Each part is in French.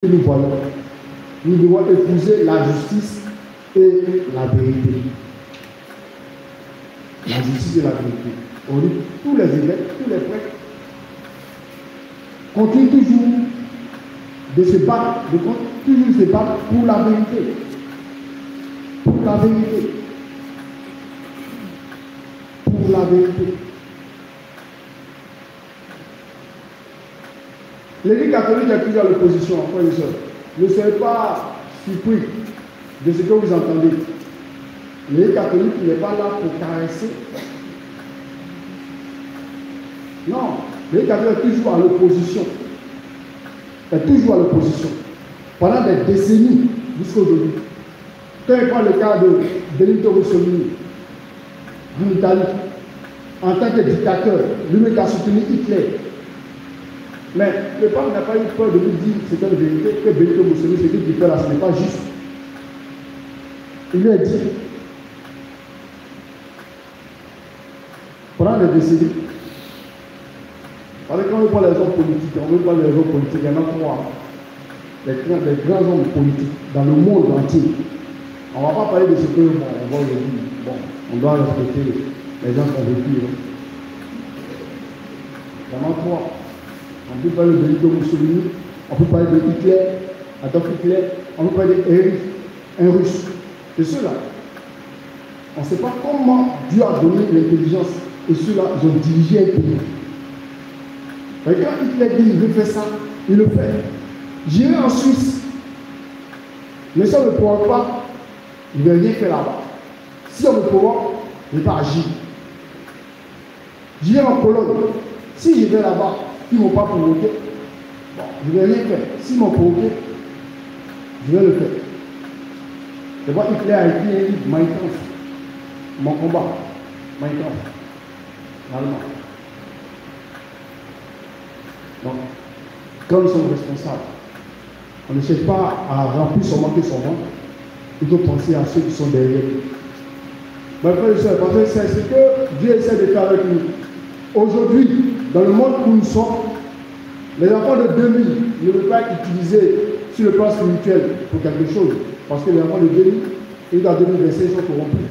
que nous voyons. Nous devons épouser la justice et la vérité. La justice et la vérité. On dit tous les évêques, tous les prêtres continuent toujours de se battre, pour la vérité. Pour la vérité. Pour la vérité. L'Église catholique est toujours à l'opposition, frères et sœurs. Ne soyez pas surpris de ce que vous entendez. L'Église catholique n'est pas là pour caresser. Non, l'Église catholique est toujours à l'opposition. Est toujours à l'opposition. Pendant des décennies jusqu'à aujourd'hui. Quand on prend le cas de Benito Mussolini en Italie, en tant que dictateur, lui-même qui a soutenu Hitler. Mais le pape n'a pas eu peur de lui dire, c'est une vérité, que Benito Mussolini, ce qu'il fait là, ce n'est pas juste. Il lui a dit, pendant des décennies, parce que quand on prend les hommes politiques, on ne veut pas les hommes politiques, il y en a trois. Les grands hommes politiques dans le monde entier. On ne va pas parler de ce que on va aujourd'hui. Bon, on doit respecter les gens qui ont vécu. Il y en a trois. On peut parler de Benito Mussolini, on peut parler de Hitler, Adolf Hitler, on peut parler d'un Russe. C'est ceux-là. On ne sait pas comment Dieu a donné l'intelligence et ceux-là, ils ont dirigé un pays. Et quand Hitler dit qu'il veut faire ça, il le fait. J'irai en Suisse. Mais si on ne pourra pas, il ne va rien faire là-bas. Si on ne pourra, il ne va pas agir. J'irai en Pologne. Si je vais là-bas, ils ne vont pas provoquer. Bon, je ne vais rien faire. S'ils m'ont provoqué, je vais le faire. C'est pourquoi Hitler a écrit un livre, Mein Kampf. Mon combat. Mein Kampf. Allemand. Donc, quand nous sommes responsables, on ne cherche pas à remplir son ventre et son ventre. Il faut penser à ceux qui sont derrière nous. Mes frères et sœurs, parce que c'est ce que Dieu essaie de faire avec nous. Aujourd'hui, dans le monde où nous sommes, les enfants de 2000 ne peuvent pas être utilisés sur le plan spirituel pour quelque chose. Parce que les enfants de 2000 et dans 2025 sont corrompus.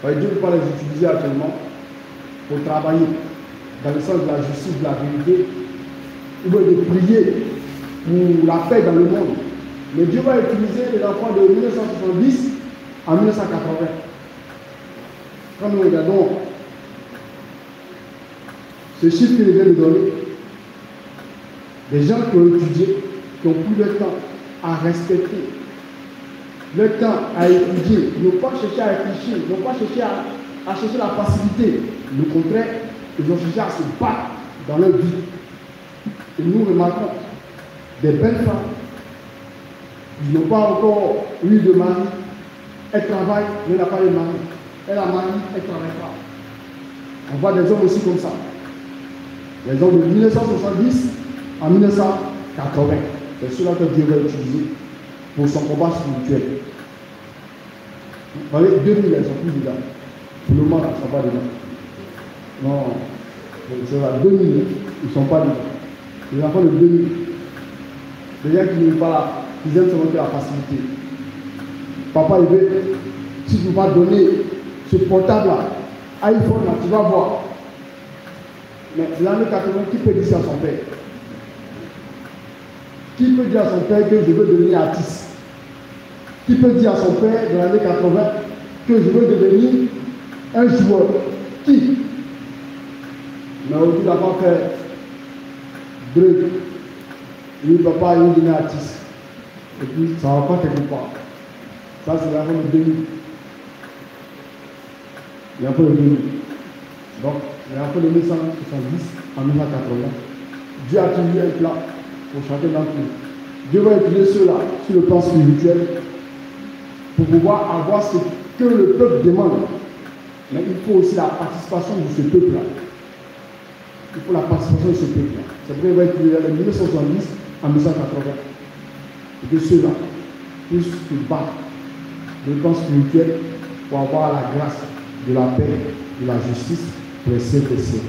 Dieu ne peut pas les utiliser actuellement pour travailler dans le sens de la justice, de la vérité. Il veut de prier pour la paix dans le monde. Mais Dieu va utiliser les enfants de 1970 à 1980. Quand nous regardons ce chiffre qu'il vient de donner, des gens qui ont étudié, qui ont pris le temps à respecter, le temps à étudier, n'ont pas cherché à réfléchir, n'ont pas cherché à chercher la facilité. Au contraire, ils ont cherché à se battre dans leur vie. Et nous remarquons des belles femmes qui n'ont pas encore eu de mari. Elle travaille, mais elle n'a pas de mari. Elle a mari, elle ne travaille pas. On voit des hommes aussi comme ça. Les hommes de 1970 à 1980. C'est cela que Dieu va utiliser pour son combat spirituel. Vous voyez, 2000, elles sont plus dedans. Pour le moment, elles ne sont pas dedans. Non, c'est là, 2000, ils ne sont pas dedans. Les enfants de 2000, les gens qui n'aiment pas là, ils aiment seulement la facilité. Papa, il veut, si tu vas donner ce portable-là, iPhone, là, tu vas voir. Mais l'année 80, qui peut dire ça à son père? Qui peut dire à son père que je veux devenir artiste? Qui peut dire à son père, dans l'année 80, que je veux devenir un joueur? Qui? Mais aujourd'hui, d'abord faire Drake, lui, papa, il est devenu artiste. Et puis, ça ne va pas quelque part. Ça, c'est l'avant de 2000. Il y a un peu de 2000. Donc, il y a un peu de 1970 à 1980. Dieu a trouvé un plan pour chacun d'entre nous. Dieu va utiliser ceux-là sur le plan spirituel pour pouvoir avoir ce que le peuple demande. Mais il faut aussi la participation de ce peuple-là. Il faut la participation de ce peuple-là. C'est pourquoi il va utiliser de 1970 à 1980. Et que ceux-là puissent se battre dans le plan spirituel pour avoir la grâce de la paix, de la justice pour les siècles des siècles.